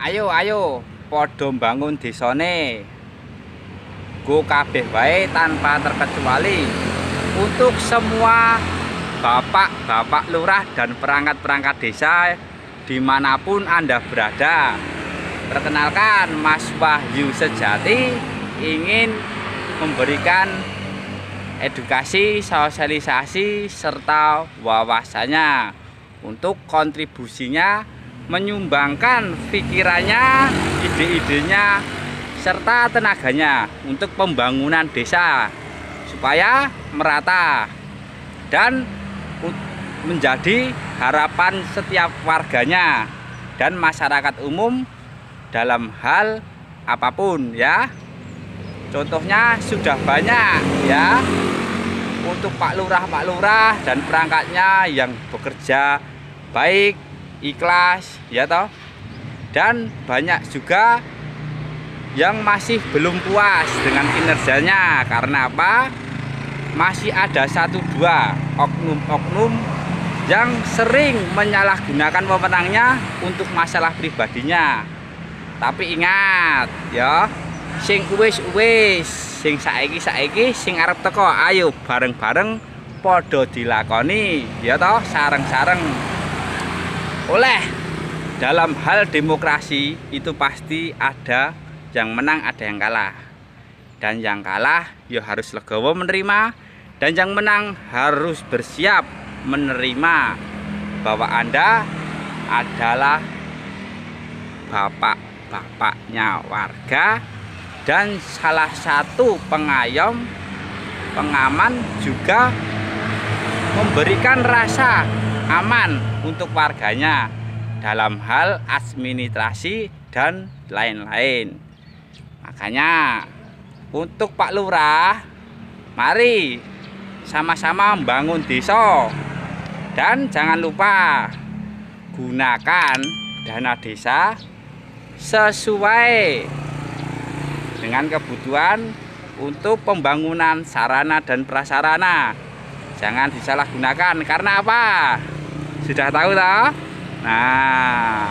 Ayo padha mbangun desane. Go kabeh wae tanpa terkecuali untuk semua bapak-bapak lurah dan perangkat-perangkat desa dimanapun Anda berada. Perkenalkan, Mas Wahyu Sejati ingin memberikan edukasi, sosialisasi, serta wawasannya untuk kontribusinya menyumbangkan pikirannya, ide-idenya, serta tenaganya untuk pembangunan desa supaya merata dan menjadi harapan setiap warganya dan masyarakat umum dalam hal apapun ya. Contohnya sudah banyak ya untuk Pak Lurah dan perangkatnya yang bekerja baik, ikhlas ya toh, dan banyak juga yang masih belum puas dengan kinerjanya. Karena apa? Masih ada 1-2 oknum-oknum yang sering menyalahgunakan wewenangnya untuk masalah pribadinya. Tapi ingat ya, sing uwis, sing saiki, sing arep teko, ayo bareng-bareng podo dilakoni ya toh, sareng-sareng. Oleh dalam hal demokrasi itu pasti ada yang menang, ada yang kalah. Dan yang kalah ya harus legowo menerima, dan yang menang harus bersiap menerima bahwa Anda adalah bapak-bapaknya warga dan salah satu pengayom, pengaman, juga memberikan rasa aman untuk warganya dalam hal administrasi dan lain-lain. Makanya untuk Pak Lurah, mari sama-sama membangun desa, dan jangan lupa gunakan dana desa sesuai dengan kebutuhan untuk pembangunan sarana dan prasarana. Jangan disalahgunakan. Karena apa? Sudah tahu toh? Nah,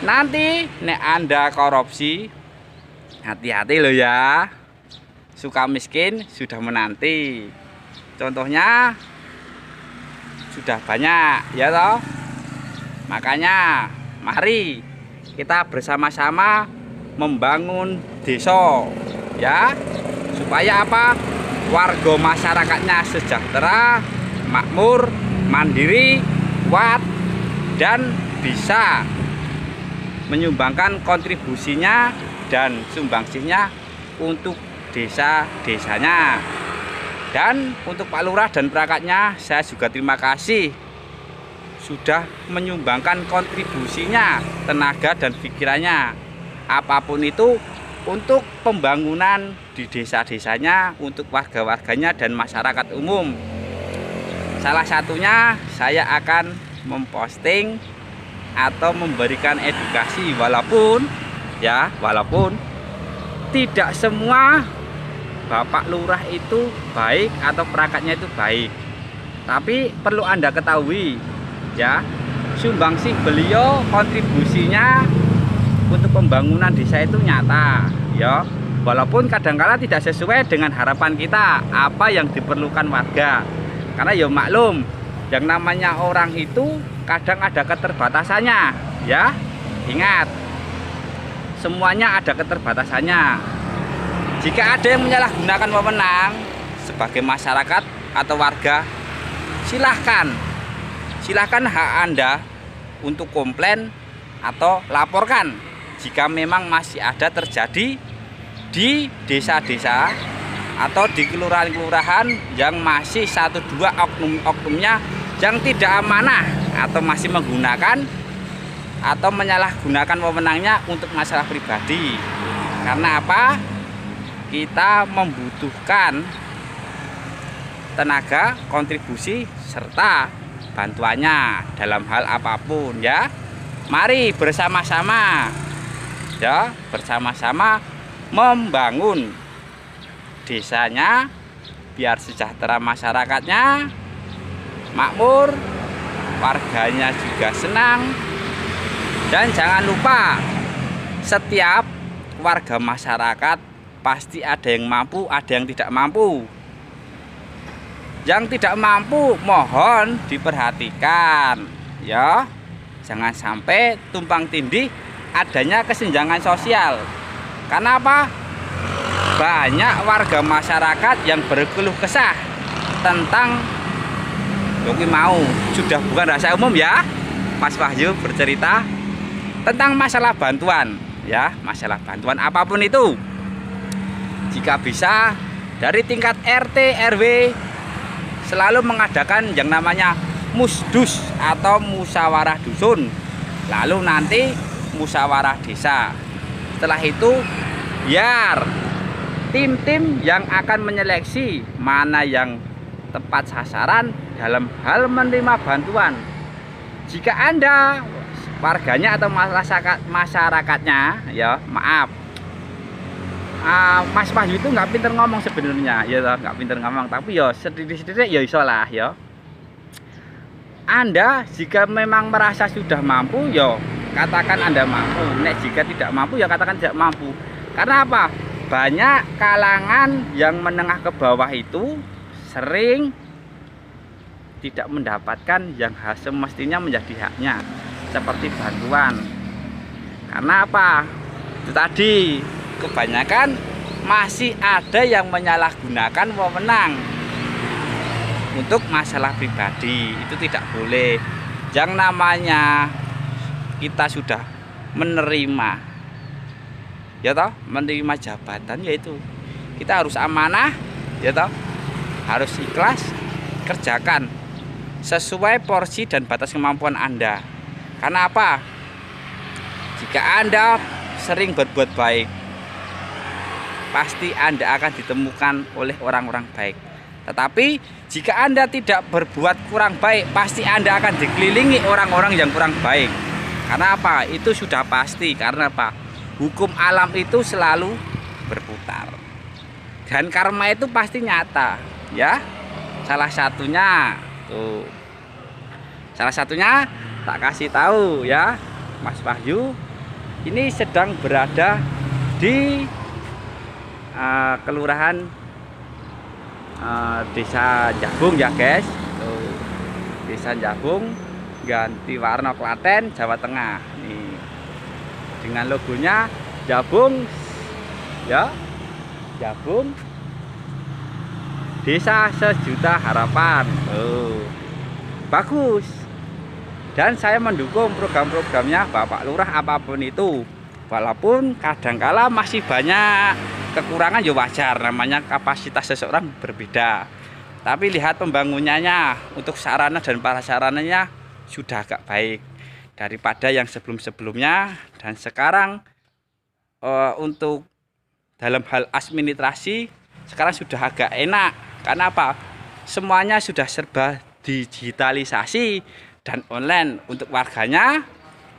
nanti nek Anda korupsi, hati-hati loh ya. Suka miskin sudah menanti. Contohnya sudah banyak ya toh. Makanya mari kita bersama-sama membangun desa ya, supaya apa? Warga masyarakatnya sejahtera, makmur, mandiri, kuat, dan bisa menyumbangkan kontribusinya dan sumbangsihnya untuk desa-desanya. Dan untuk Pak Lurah dan perangkatnya, saya juga terima kasih sudah menyumbangkan kontribusinya, tenaga dan pikirannya, apapun itu, untuk pembangunan di desa-desanya, untuk warga-warganya dan masyarakat umum. Salah satunya saya akan memposting atau memberikan edukasi, walaupun tidak semua Bapak Lurah itu baik atau perangkatnya itu baik. Tapi perlu Anda ketahui ya, sumbangsih beliau, kontribusinya untuk pembangunan desa itu nyata ya, walaupun kadangkala tidak sesuai dengan harapan kita apa yang diperlukan warga. Karena ya maklum, yang namanya orang itu kadang ada keterbatasannya ya. Ingat, semuanya ada keterbatasannya. Jika ada yang menyalahgunakan wewenang sebagai masyarakat atau warga, silahkan hak Anda untuk komplain atau laporkan jika memang masih ada terjadi di desa-desa atau di kelurahan-kelurahan yang masih 1-2 oknum-oknumnya yang tidak amanah atau masih menggunakan atau menyalahgunakan wewenangnya untuk masalah pribadi. Karena apa? Kita membutuhkan tenaga, kontribusi, serta bantuannya dalam hal apapun ya. Mari bersama-sama ya, bersama-sama membangun desanya biar sejahtera, masyarakatnya makmur, warganya juga senang, Dan jangan lupa, setiap warga masyarakat pasti ada yang mampu, ada yang tidak mampu. Yang tidak mampu mohon diperhatikan ya. Jangan sampai tumpang tindih adanya kesenjangan sosial. Karena apa? Banyak warga masyarakat yang berkeluh kesah tentang mau sudah bukan rahasia umum ya. Mas Wahyu bercerita tentang masalah bantuan ya, masalah bantuan apapun itu. Jika bisa dari tingkat RT RW selalu mengadakan yang namanya musdus atau musyawarah dusun, lalu nanti musyawarah desa. Setelah itu biar tim-tim yang akan menyeleksi mana yang tepat sasaran dalam hal menerima bantuan. Jika Anda warganya atau masyarakatnya ya, maaf, Mas Wahyu itu nggak pinter ngomong sebenarnya ya, nggak pinter ngomong, tapi ya sedikit-sedikit ya iso lah ya. Anda jika memang merasa sudah mampu ya katakan Anda mampu. Nek jika tidak mampu ya katakan tidak mampu. Karena apa? Banyak kalangan yang menengah ke bawah itu sering tidak mendapatkan yang semestinya menjadi haknya, seperti bantuan. Karena apa? Itu tadi, kebanyakan masih ada yang menyalahgunakan wewenang untuk masalah pribadi. Itu tidak boleh. Yang namanya kita sudah menerima ya toh, menerima jabatan, yaitu kita harus amanah ya toh, harus ikhlas, kerjakan sesuai porsi dan batas kemampuan Anda. Karena apa? Jika Anda sering berbuat baik, pasti Anda akan ditemukan oleh orang-orang baik. Tetapi jika Anda tidak berbuat kurang baik, pasti Anda akan dikelilingi orang-orang yang kurang baik. Karena apa? Itu sudah pasti. Karena apa? Hukum alam itu selalu berputar. Dan karma itu pasti nyata, ya. Salah satunya tuh. Salah satunya tak kasih tahu ya, Mas Wahyu ini sedang berada di kelurahan Desa Jabung ya guys. Tuh. Desa Jabung, ganti warna Klaten, Jawa Tengah. Nih. Dengan logonya Jabung ya. Jabung Desa Sejuta Harapan. Oh. Bagus. Dan saya mendukung program-programnya Bapak Lurah apapun itu. Walaupun kadangkala masih banyak kekurangan ya wajar, namanya kapasitas seseorang berbeda. Tapi lihat pembangunannya untuk sarana dan prasarananya sudah agak baik daripada yang sebelum-sebelumnya. Dan sekarang untuk dalam hal administrasi sekarang sudah agak enak. Karena apa? Semuanya sudah serba digitalisasi dan online. Untuk warganya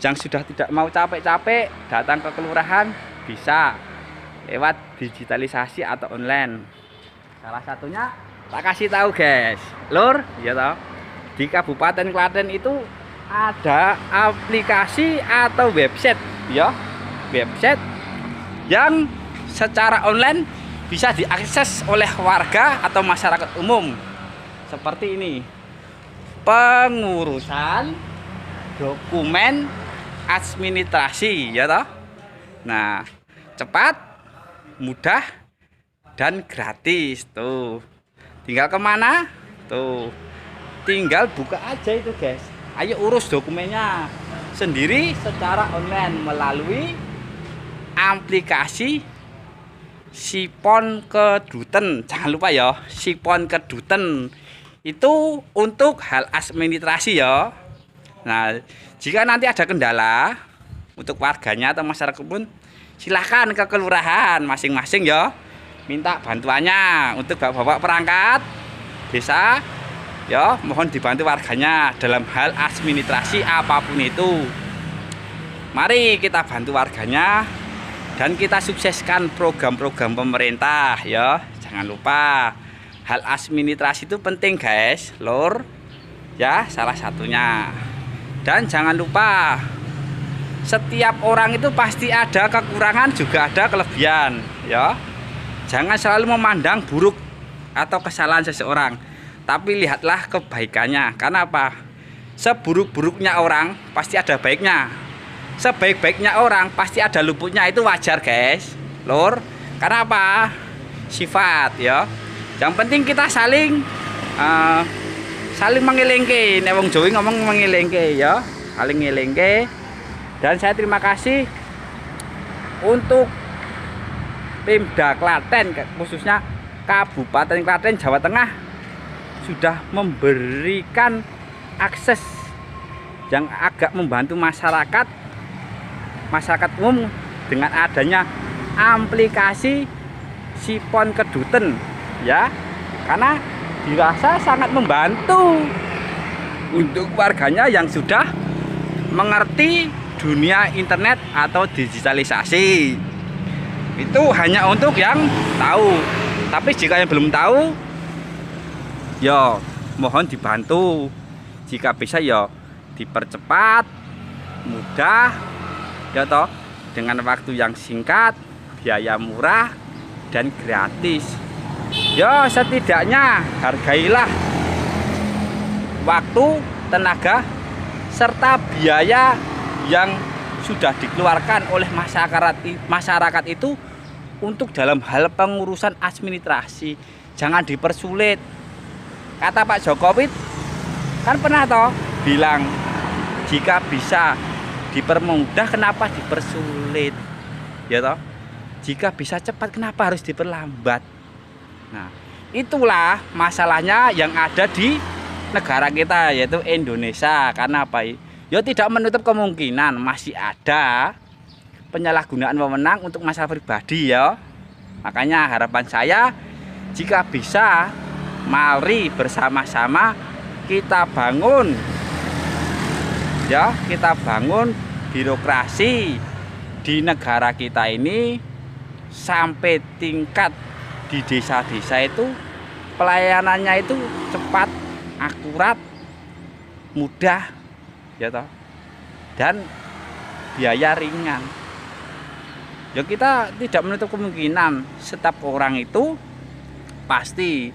yang sudah tidak mau capek-capek datang ke kelurahan bisa lewat digitalisasi atau online. Salah satunya tak kasih tahu guys, Lur, ya toh. Di Kabupaten Klaten itu ada aplikasi atau website ya, website yang secara online bisa diakses oleh warga atau masyarakat umum. Seperti ini. Pengurusan dokumen administrasi ya toh. Nah, cepat, mudah, dan gratis tuh. Tinggal kemana? Tuh. Tinggal buka aja itu guys. Ayo urus dokumennya sendiri secara online melalui aplikasi Sipon Keduten. Jangan lupa ya, Sipon Keduten. Itu untuk hal administrasi ya. Nah, jika nanti ada kendala untuk warganya atau masyarakat pun silahkan ke kelurahan masing-masing ya, minta bantuannya untuk bapak perangkat desa ya, mohon dibantu warganya dalam hal administrasi apapun itu. Mari kita bantu warganya dan kita sukseskan program-program pemerintah ya. Jangan lupa hal administrasi itu penting guys, Lur ya, salah satunya. Dan jangan lupa setiap orang itu pasti ada kekurangan juga ada kelebihan ya. Jangan selalu memandang buruk atau kesalahan seseorang, tapi lihatlah kebaikannya. Karena apa? Seburuk-buruknya orang pasti ada baiknya, sebaik-baiknya orang pasti ada luputnya. Itu wajar guys lur. Karena apa? Sifat ya. Yang penting kita saling mengelingke. Nek wong Jawa ngomong mengelingke ya, saling ngelingke. Dan saya terima kasih untuk Pemda Klaten, khususnya Kabupaten Klaten, Jawa Tengah, sudah memberikan akses yang agak membantu masyarakat umum dengan adanya aplikasi Sipon Keduten ya, karena dirasa sangat membantu untuk warganya yang sudah mengerti dunia internet atau digitalisasi. Itu hanya untuk yang tahu, tapi jika yang belum tahu ya mohon dibantu. Jika bisa ya dipercepat, mudah ya toh, dengan waktu yang singkat, biaya murah dan gratis. Ya setidaknya hargailah waktu, tenaga serta biaya yang sudah dikeluarkan oleh masyarakat itu untuk dalam hal pengurusan administrasi. Jangan dipersulit. Kata Pak Jokowi kan pernah toh bilang, jika bisa dipermudah kenapa dipersulit ya toh, jika bisa cepat kenapa harus diperlambat. Nah itulah masalahnya yang ada di negara kita, yaitu Indonesia. Karena apa? Ya tidak menutup kemungkinan masih ada penyalahgunaan wewenang untuk masalah pribadi ya. Makanya harapan saya, jika bisa mari bersama-sama kita bangun ya, kita bangun birokrasi di negara kita ini sampai tingkat di desa-desa itu pelayanannya itu cepat, akurat, mudah ya toh, dan biaya ringan. Ya kita tidak menutup kemungkinan setiap orang itu pasti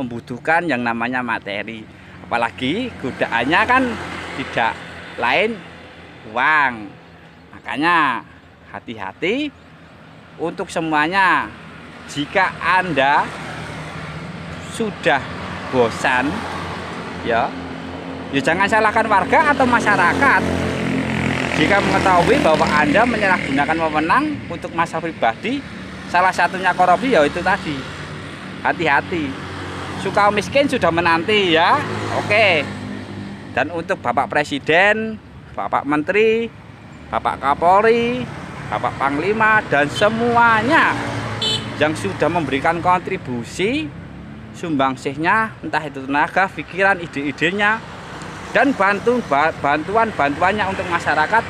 membutuhkan yang namanya materi, apalagi godaannya kan tidak lain uang. Makanya hati-hati untuk semuanya. Jika Anda sudah bosan ya jangan salahkan warga atau masyarakat. Jika mengetahui bahwa Anda menyalahgunakan wewenang untuk masalah pribadi, salah satunya korupsi, ya itu tadi. Hati-hati. Suka miskin sudah menanti ya. Oke. Dan untuk Bapak Presiden, Bapak Menteri, Bapak Kapolri, Bapak Panglima, dan semuanya yang sudah memberikan kontribusi sumbangsihnya, entah itu tenaga, pikiran, ide-idenya, dan bantuan-bantuannya untuk masyarakat.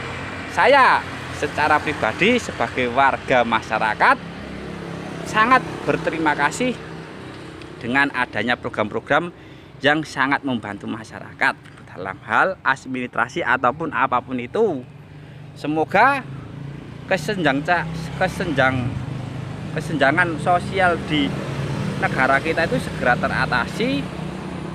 Saya secara pribadi sebagai warga masyarakat sangat berterima kasih dengan adanya program-program yang sangat membantu masyarakat dalam hal administrasi ataupun apapun itu. Semoga kesenjangan sosial di negara kita itu segera teratasi,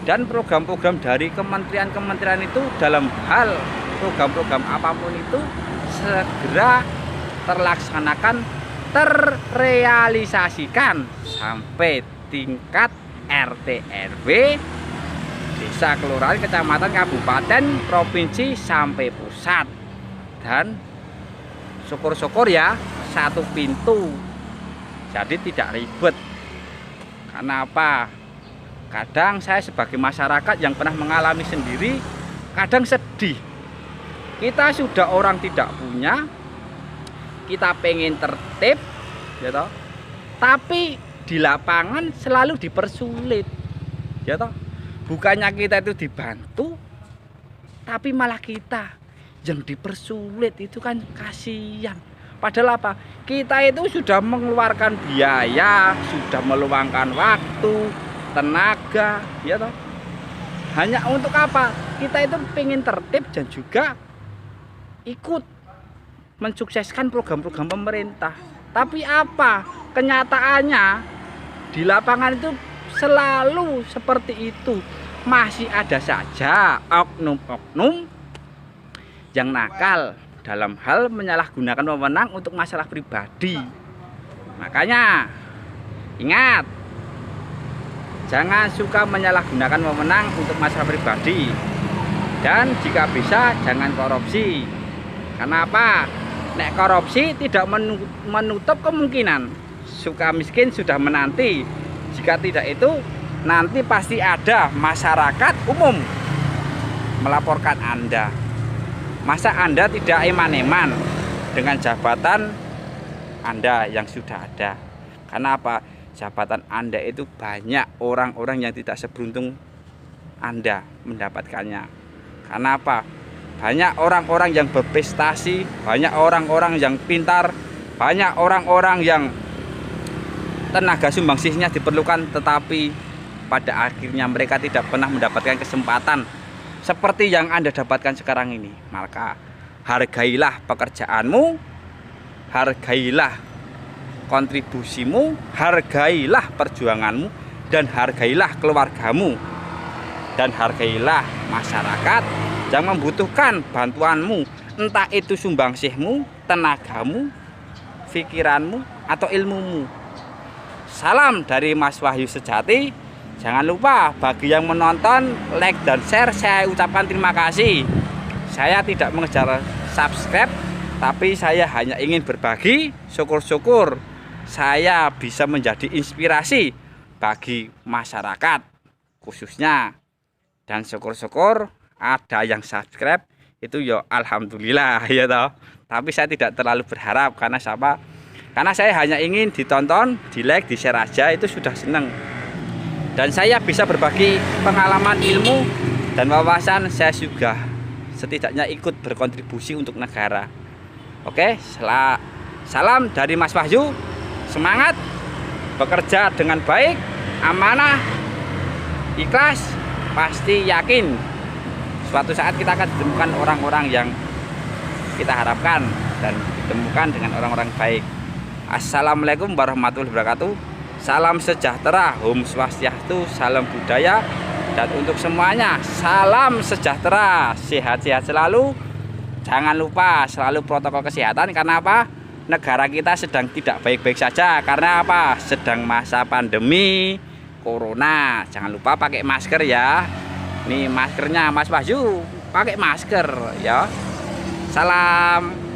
dan program-program dari kementerian-kementerian itu dalam hal program-program apapun itu segera terlaksanakan, terrealisasikan sampai tingkat RT RW, desa, kelurahan, kecamatan, kabupaten, provinsi sampai pusat. Dan syukur-syukur ya satu pintu, jadi tidak ribet. Karena apa? Kadang saya sebagai masyarakat yang pernah mengalami sendiri, kadang sedih. Kita sudah orang tidak punya, kita pengen tertib ya toh, tapi di lapangan selalu dipersulit ya toh. Bukannya kita itu dibantu, tapi malah kita yang dipersulit. Itu kan kasihan. Padahal apa? Kita itu sudah mengeluarkan biaya, sudah meluangkan waktu, tenaga ya toh. Hanya untuk apa? Kita itu pengen tertib dan juga ikut mensukseskan program-program pemerintah. Tapi apa kenyataannya di lapangan itu selalu seperti itu. Masih ada saja oknum-oknum yang nakal dalam hal menyalahgunakan wewenang untuk masalah pribadi. Makanya ingat, jangan suka menyalahgunakan wewenang untuk masalah pribadi. Dan jika bisa jangan korupsi. Karena apa? Nek korupsi tidak menutup kemungkinan suka miskin sudah menanti. Jika tidak itu nanti pasti ada masyarakat umum melaporkan Anda. Masa Anda tidak eman-eman dengan jabatan Anda yang sudah ada? Karena apa? Jabatan Anda itu banyak orang-orang yang tidak seberuntung Anda mendapatkannya. Karena apa? Banyak orang-orang yang berprestasi, banyak orang-orang yang pintar, banyak orang-orang yang tenaga sumbangsihnya diperlukan, tetapi pada akhirnya mereka tidak pernah mendapatkan kesempatan seperti yang Anda dapatkan sekarang ini. Maka hargailah pekerjaanmu, hargailah kontribusimu, hargailah perjuanganmu, dan hargailah keluargamu, dan hargailah masyarakat yang membutuhkan bantuanmu, entah itu sumbangsihmu, tenagamu, pikiranmu, atau ilmumu. Salam dari Mas Wahyu Sejati. Jangan lupa bagi yang menonton, like dan share, saya ucapkan terima kasih. Saya tidak mengejar subscribe, tapi saya hanya ingin berbagi. Syukur-syukur saya bisa menjadi inspirasi bagi masyarakat khususnya. Dan syukur-syukur ada yang subscribe, itu ya alhamdulillah ya toh. Tapi saya tidak terlalu berharap, karena siapa? Karena saya hanya ingin ditonton, di like, di share aja, itu sudah seneng. Dan saya bisa berbagi pengalaman, ilmu, dan wawasan. Saya juga setidaknya ikut berkontribusi untuk negara. Oke, salam dari Mas Wahyu. Semangat bekerja dengan baik, amanah, ikhlas. Pasti yakin suatu saat kita akan ditemukan orang-orang yang kita harapkan dan ditemukan dengan orang-orang baik. Assalamualaikum warahmatullahi wabarakatuh. Salam sejahtera, Om Swastiastu, salam budaya, dan untuk semuanya salam sejahtera, sehat-sehat selalu. Jangan lupa selalu protokol kesehatan. Karena apa? Negara kita sedang tidak baik-baik saja. Karena apa? Sedang masa pandemi Corona. Jangan lupa pakai masker ya. Nih maskernya Mas Wahyu, pakai masker ya. Salam.